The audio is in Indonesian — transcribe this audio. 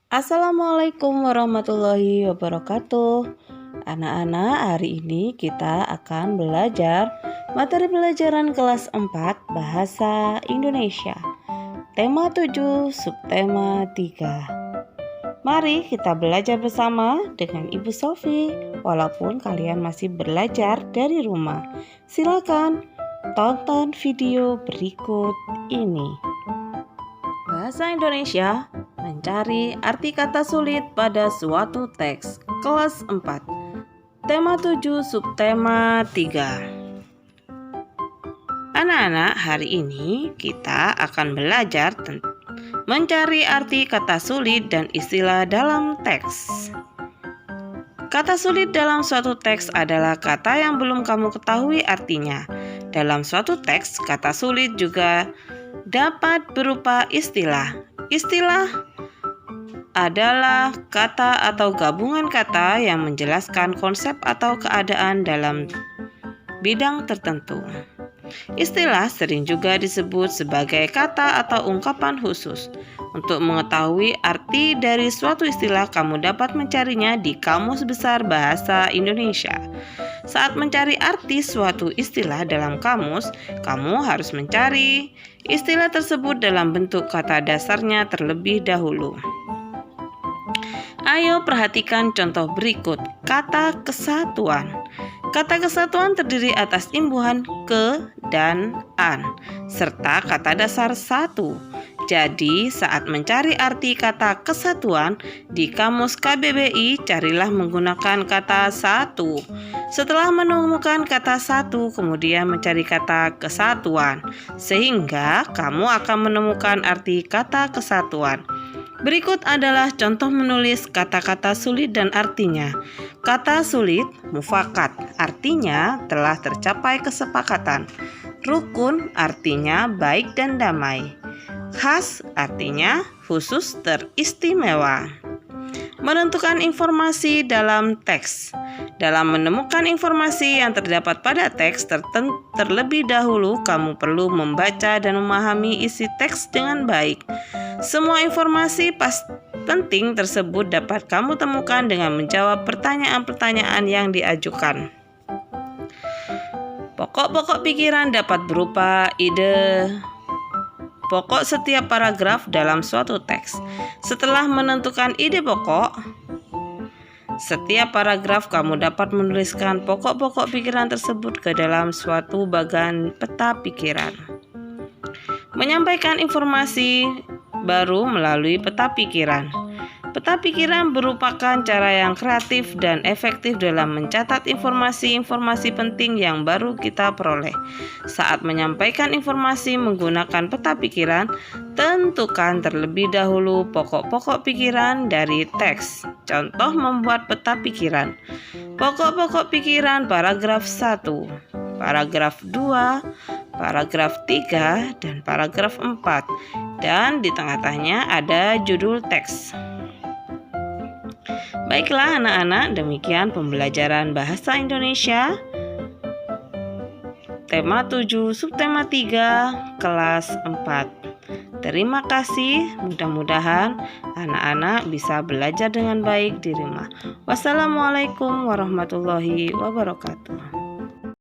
Assalamualaikum warahmatullahi wabarakatuh. Anak-anak, hari ini kita akan belajar materi pelajaran kelas 4 Bahasa Indonesia. Tema 7, subtema 3. Mari kita belajar bersama dengan Ibu Sofi. Walaupun kalian masih belajar dari rumah, silakan tonton video berikut ini. Bahasa Indonesia mencari arti kata sulit pada suatu teks. Kelas 4. Tema 7, subtema 3. Anak-anak, hari ini kita akan belajar mencari arti kata sulit dan istilah dalam teks. Kata sulit dalam suatu teks adalah kata yang belum kamu ketahui artinya. Dalam suatu teks, kata sulit juga dapat berupa istilah. Istilah adalah kata atau gabungan kata yang menjelaskan konsep atau keadaan dalam bidang tertentu. Istilah sering juga disebut sebagai kata atau ungkapan khusus. Untuk mengetahui arti dari suatu istilah, kamu dapat mencarinya di Kamus Besar Bahasa Indonesia. Saat mencari arti suatu istilah dalam kamus, kamu harus mencari istilah tersebut dalam bentuk kata dasarnya terlebih dahulu. Ayo perhatikan contoh berikut. Kata kesatuan. Kata kesatuan terdiri atas imbuhan ke dan an, serta kata dasar satu. Jadi, saat mencari arti kata kesatuan di Kamus KBBI, carilah menggunakan kata satu. Setelah menemukan kata satu, kemudian mencari kata kesatuan, sehingga kamu akan menemukan arti kata kesatuan. Berikut adalah contoh menulis kata-kata sulit dan artinya. Kata sulit, mufakat, artinya telah tercapai kesepakatan. Rukun, artinya baik dan damai. Khas, artinya khusus teristimewa. Menentukan informasi dalam teks. Dalam menemukan informasi yang terdapat pada teks terlebih dahulu, kamu perlu membaca dan memahami isi teks dengan baik. Semua informasi penting tersebut dapat kamu temukan dengan menjawab pertanyaan-pertanyaan yang diajukan. Pokok-pokok pikiran dapat berupa ide pokok setiap paragraf dalam suatu teks. Setelah menentukan ide pokok setiap paragraf, kamu dapat menuliskan pokok-pokok pikiran tersebut ke dalam suatu bagan peta pikiran. Menyampaikan informasi baru melalui peta pikiran. Peta pikiran merupakan cara yang kreatif dan efektif dalam mencatat informasi-informasi penting yang baru kita peroleh. Saat menyampaikan informasi menggunakan peta pikiran, tentukan terlebih dahulu pokok-pokok pikiran dari teks. Contoh membuat peta pikiran. Pokok-pokok pikiran paragraf 1, paragraf 2, paragraf 3, dan paragraf 4. Dan di tengah-tengahnya ada judul teks. Baiklah anak-anak, demikian pembelajaran Bahasa Indonesia Tema 7, subtema 3, kelas 4. Terima kasih, mudah-mudahan anak-anak bisa belajar dengan baik di rumah. Wassalamualaikum warahmatullahi wabarakatuh.